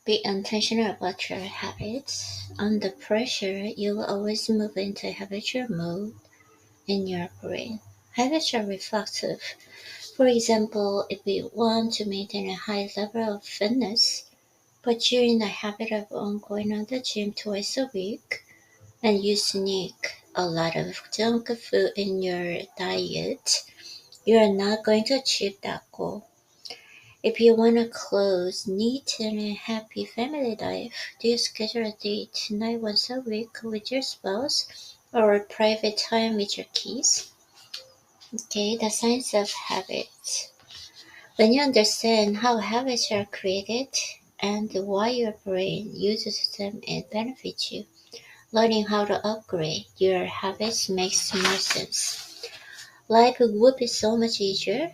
Be intentional about your habits. Under pressure, you will always move into habitual mode in your brain. Habits are reflexive. For example, if you want to maintain a high level of fitness, but you're in the habit of going to the gym twice a week, and you sneak a lot of junk food in your diet, you are not going to achieve that goal. If you want a close, neat, and a happy family life, do you schedule a date night once a week with your spouse or private time with your kids? Okay, the science of habits. When you understand how habits are created and why your brain uses them, it benefits you. Learning how to upgrade your habits makes more sense. Life would be so much easier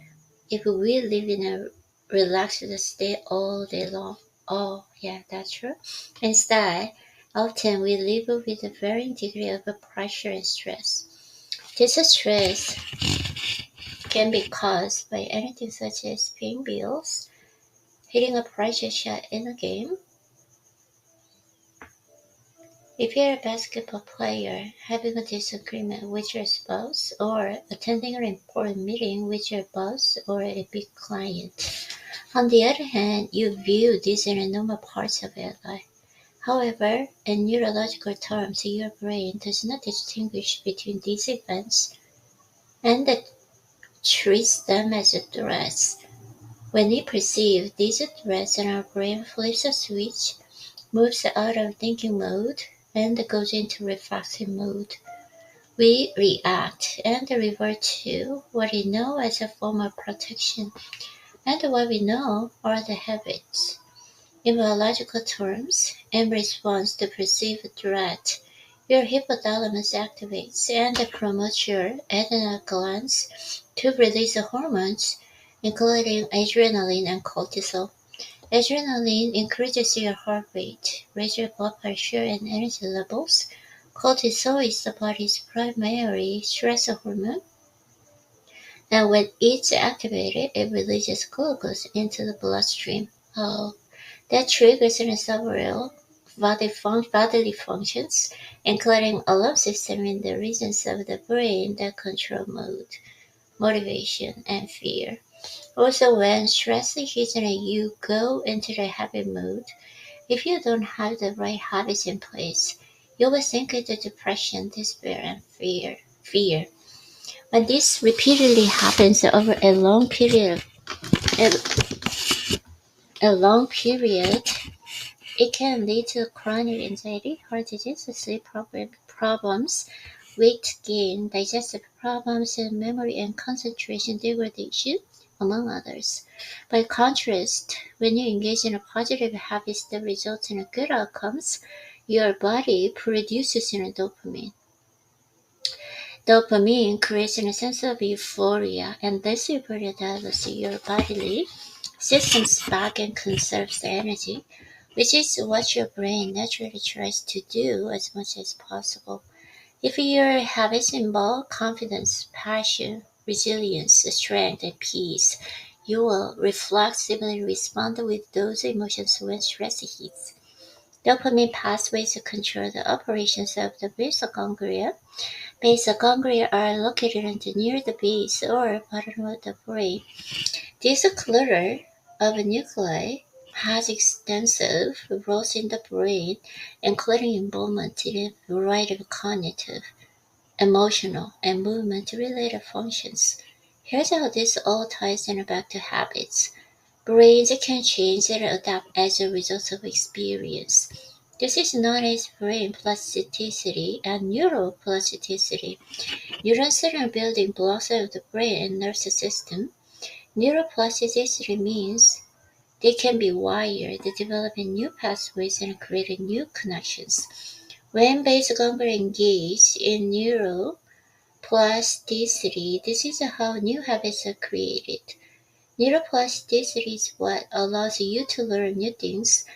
if we live in a relaxed state all day long. Oh, yeah, that's true. Instead, often we live with a varying degree of pressure and stress. This stress can be caused by anything such as paying bills, hitting a pressure shot in a game. If you're a basketball player, having a disagreement with your spouse, or attending an important meeting with your boss or a big client. On the other hand, you view these as normal parts of your life. However, in neurological terms, your brain does not distinguish between these events and treats them as threats. When we perceive these threats, our brain flips a switch, moves out of thinking mode, and goes into reflexive mode. We react and revert to what we know as a form of protection, and what we know are the habits. In biological terms, in response to perceived threat, your hypothalamus activates and promotes your adrenal glands to release hormones, including adrenaline and cortisol. Adrenaline increases your heart rate, raises your blood pressure and energy levels. Cortisol is the body's primary stress hormone, and when it's activated, it releases glucose into the bloodstream. Oh, that triggers several bodily functions, including alarm system in the regions of the brain that control mood, motivation, and fear. Also, when stress hits you go into the habit mode. If you don't have the right habits in place, you will sink into depression, despair, and fear. When this repeatedly happens over a, a long period, it can lead to chronic anxiety, heart disease, problems, weight gain, digestive problems, and memory and concentration degradation, among others. By contrast, when you engage in a positive habits that result in good outcomes, your body produces dopamine. Dopamine creates a sense of euphoria, and this euphoria dials your bodily systems back and conserves energy, which is what your brain naturally tries to do as much as possible. If your habits involve confidence, passion, resilience, strength, and peace, you will reflexively respond with those emotions when stress hits. Dopamine pathways control the operations of the basal ganglia. Basal ganglia are located near the base or bottom of the brain. This clutter of nuclei has extensive roles in the brain, including involvement in a variety of cognitive, emotional, and movement-related functions. Here's how this all ties in back to habits. Brains can change and adapt as a result of experience. This is known as brain plasticity and neuroplasticity. Neurons are building blocks of the brain and nervous system. Neuroplasticity means they can be wired, developing new pathways and creating new connections. When basal ganglia engage in neuroplasticity, this is how new habits are created. Neuroplasticity is what allows you to learn new things,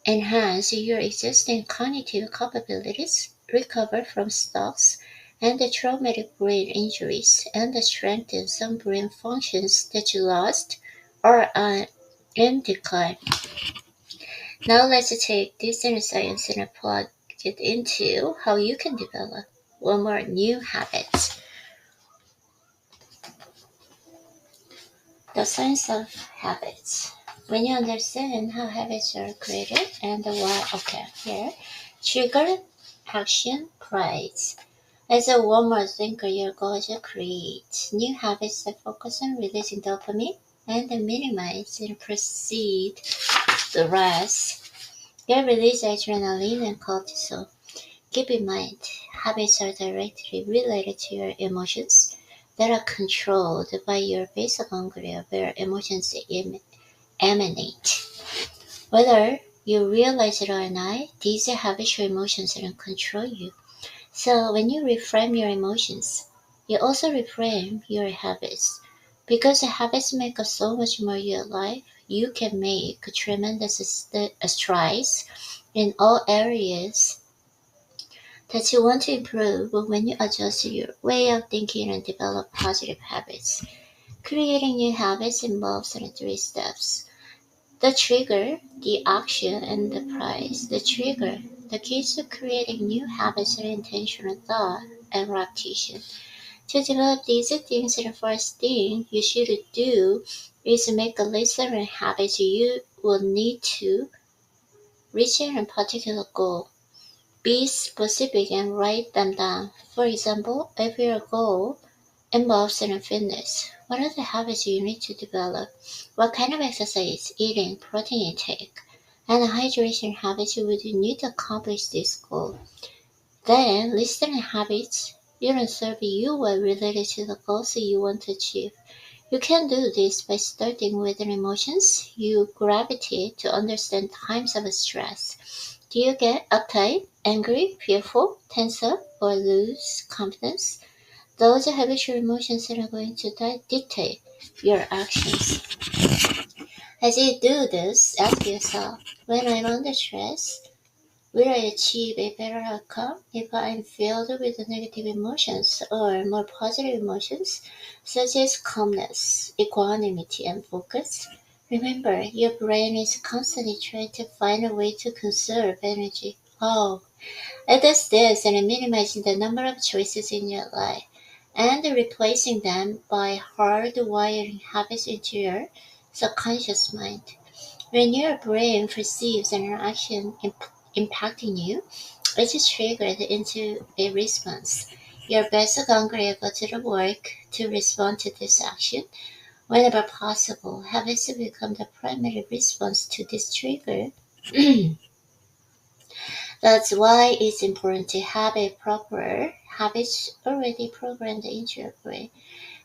enhance your existing cognitive capabilities, recover from shocks and traumatic brain injuries, and strengthen some brain functions that you lost or are in decline. Now let's take this inner science and plug it into how you can develop one more new habit. The science of habits. When you understand how habits are created and why, okay, here, trigger, action, prize. As a warmer thinker, your goal is to create new habits that focus on releasing dopamine and minimize and precede the rest. They release adrenaline and cortisol. Keep in mind, habits are directly related to your emotions that are controlled by your basal ganglia where emotions emanate. Whether you realize it or not, these habitual emotions that control you. So when you reframe your emotions, you also reframe your habits. Because the habits make us so much more your life, you can make tremendous strides in all areas that you want to improve when you adjust your way of thinking and develop positive habits. Creating new habits involves three steps: the trigger, the action, and the prize. The trigger. The keys to creating new habits are intentional thought and repetition. To develop these things, the first thing you should do is make a list of habits you will need to reach a particular goal. Be specific and write them down. For example, if your goal involves in fitness, what are the habits you need to develop? What kind of exercise, eating, protein intake, and hydration habits would you need to accomplish this goal? Then list the habits you don't serve you well related to the goals you want to achieve. You can do this by starting with the emotions you gravitate to understand times of stress. Do you get uptight, angry, fearful, tense up, or lose confidence? Those are habitual emotions that are going to dictate your actions. As you do this, ask yourself, when I'm under stress, will I achieve a better outcome if I'm filled with negative emotions or more positive emotions, such as calmness, equanimity, and focus? Remember, your brain is constantly trying to find a way to conserve energy. Oh, it does this and minimizing the number of choices in your life and replacing them by hardwiring habits into your subconscious mind. When your brain perceives an action impacting you, it is triggered into a response. Your basal ganglia go to the work to respond to this action. Whenever possible, habits become the primary response to this trigger. That's why it's important to have a proper habits already programmed into your brain.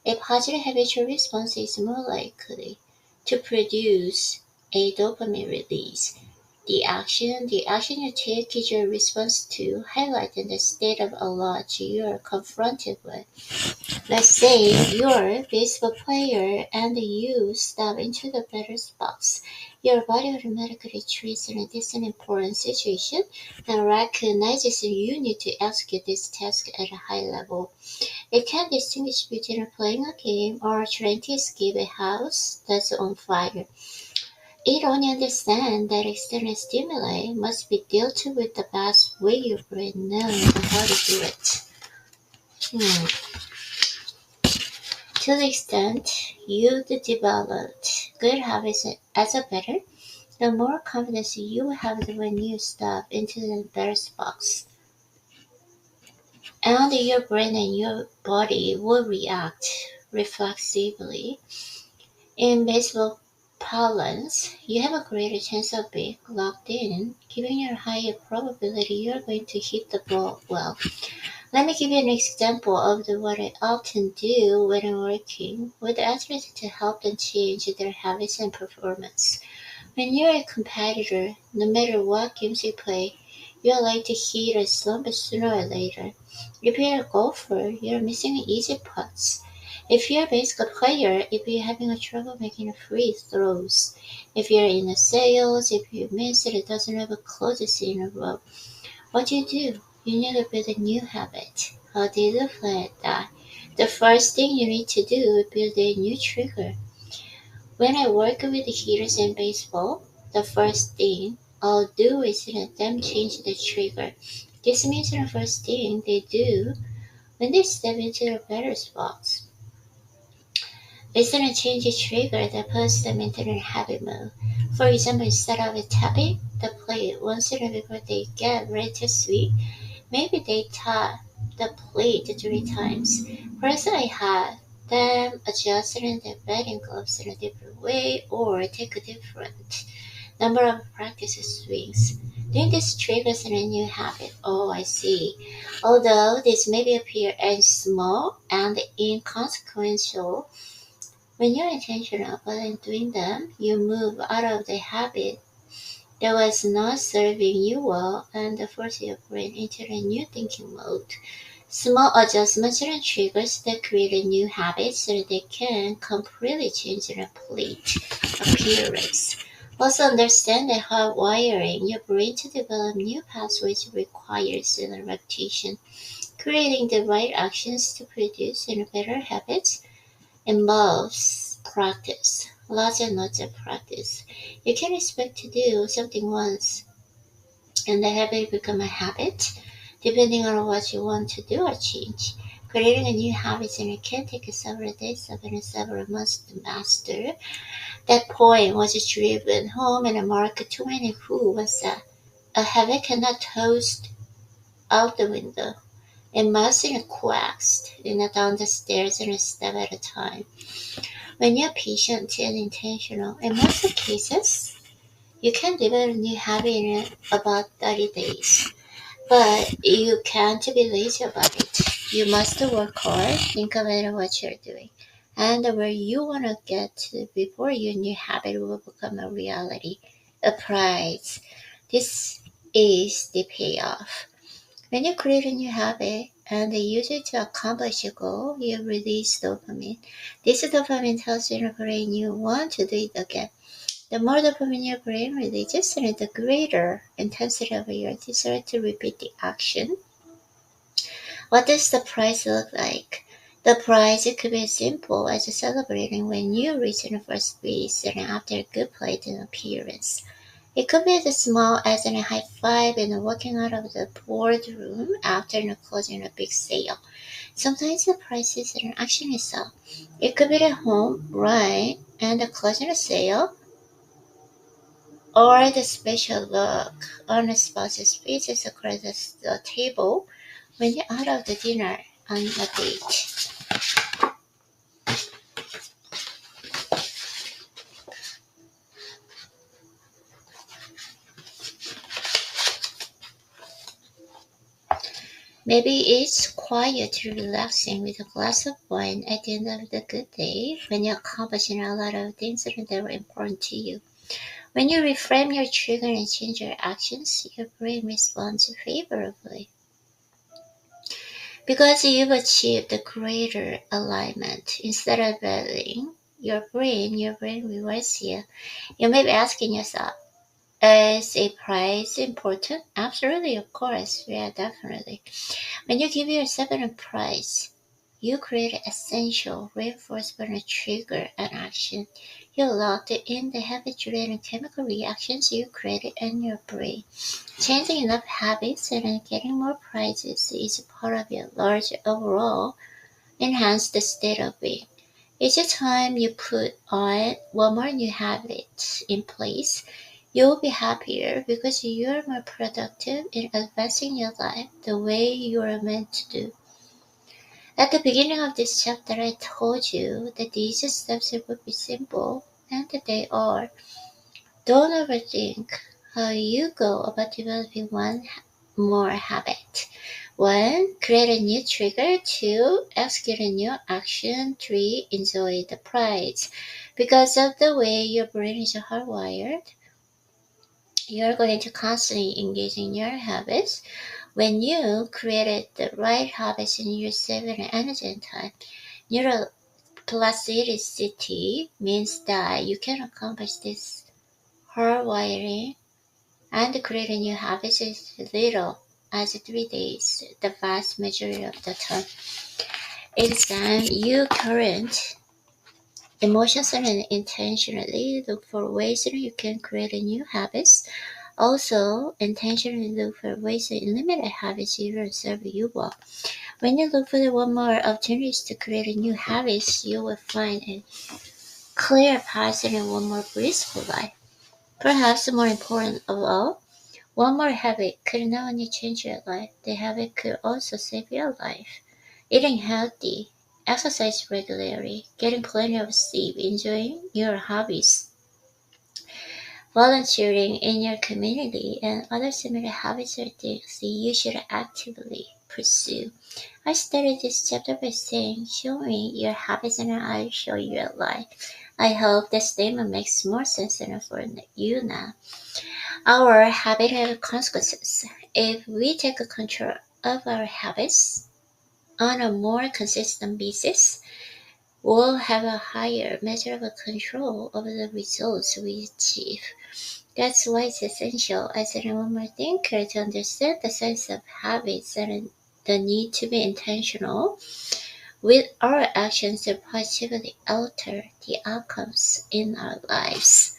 A positive habitual response is more likely to produce a dopamine release. The action you take is your response to highlighting the state of alert you are confronted with. Let's say you're a baseball player and you step into the batter's box. Your body automatically treats this as an important situation and recognizes you need to execute this task at a high level. It can distinguish between playing a game or trying to escape a house that's on fire. It only understands that external stimuli must be dealt with the best way your brain knows how to do it. Hmm. To the extent you developed good habits as a better, the more confidence you will have when you step into the batter's box. And your brain and your body will react reflexively. In baseball parlance, you have a greater chance of being locked in, giving you a higher probability you're going to hit the ball well. Let me give you an example of what I often do when I'm working with athletes to help them change their habits and performance. When you're a competitor, no matter what games you play, you're likely to hit a slump sooner or later. If you're a golfer, you're missing easy putts. If you're a baseball player, if you're having a trouble making free throws. If you're in the sales, if you miss a dozen of closes in a row. What do? You need to build a new habit. How do you plan that? The first thing you need to do is build a new trigger. When I work with the hitters in baseball, the first thing do is them change the trigger. This means the first thing they do when they step into the batter's box is change the trigger that puts them into the habit mode. For example, instead of tapping the plate once before they get ready to sweep, maybe they tap the plate 3 times. First, I had them adjust their batting gloves in a different way or take a different number of practice swings. Doing this triggers a new habit. Oh, I see. Although this may appear as small and inconsequential, when you're intentional about doing them, you move out of the habit that was not serving you well and force your brain into a new thinking mode. Small adjustments and triggers that create a new habit so that they can completely change the plate appearance. Also understand that hardwiring your brain to develop new pathways requires repetition. Creating the right actions to produce better habits involves practice, lots and lots of practice. You can expect to do something once and the habit become a habit, depending on what you want to do or change. Creating a new habit and it can take several days and several months to master. That point was driven home in a Mark Twain who was a habit cannot toast out the window. It must quest down the stairs and a step at a time. When you're patient and intentional, in most cases, you can develop a new habit in about 30 days. But you can't be lazy about it. You must work hard, think about what you're doing, and where you want to get to before your new habit will become a reality. A prize. This is the payoff. When you create a new habit and use it to accomplish a goal, you release dopamine. This dopamine tells your brain you want to do it again. The more dopamine your brain releases, the greater intensity of your desire to repeat the action. What does the prize look like? The prize could be as simple as celebrating when you reach the first base and after a good play and appearance. It could be as small as a high five and walking out of the boardroom after closing a big sale. Sometimes the prize is an action itself. It could be the home run and closing a sale, or the special look on a spouse's faces across the table when you're out of the dinner on a date. Maybe it's quiet, relaxing with a glass of wine at the end of the good day when you're accomplishing a lot of things that are important to you. When you reframe your trigger and change your actions, your brain responds favorably. Because you've achieved a greater alignment. Instead of battling your brain rewards you. You may be asking yourself, is a prize important? Absolutely, of course. Yeah, definitely. When you give yourself a prize, you create essential reinforcement trigger an action. You locked in the habit-driven chemical reactions you created in your brain. Changing enough habits and getting more prizes is part of your large overall enhanced state of being. Each time you put on one more new habit in place, you'll be happier because you're more productive in advancing your life the way you're meant to do. At the beginning of this chapter, I told you that these steps would be simple, and that they are. Don't overthink how you go about developing one more habit. 1. Create a new trigger. 2. Execute a new action. 3. Enjoy the prize. Because of the way your brain is hardwired, you're going to constantly engage in your habits. When you created the right habits and you're saving energy and time, neuroplasticity means that you can accomplish this hardwiring and create a new habits is little as 3 days, the vast majority of the time. Examine your current emotions and intentionally look for ways that you can create a new habits Also, intentionally look for ways to eliminate habits you don't serve you well. When you look for the one more opportunities to create new habits, you will find a clear path and one more blissful life. Perhaps more important of all, one more habit could not only change your life, the habit could also save your life. Eating healthy, exercise regularly, getting plenty of sleep, enjoying your hobbies, volunteering in your community, and other similar habits are things that you should actively pursue. I started this chapter by saying, show me your habits and I'll show you your life. I hope this statement makes more sense than for you now. Our habits have consequences. If we take control of our habits on a more consistent basis, we'll have a higher measure of control over the results we achieve. That's why it's essential as a normal thinker to understand the science of habits and the need to be intentional with our actions to positively alter the outcomes in our lives.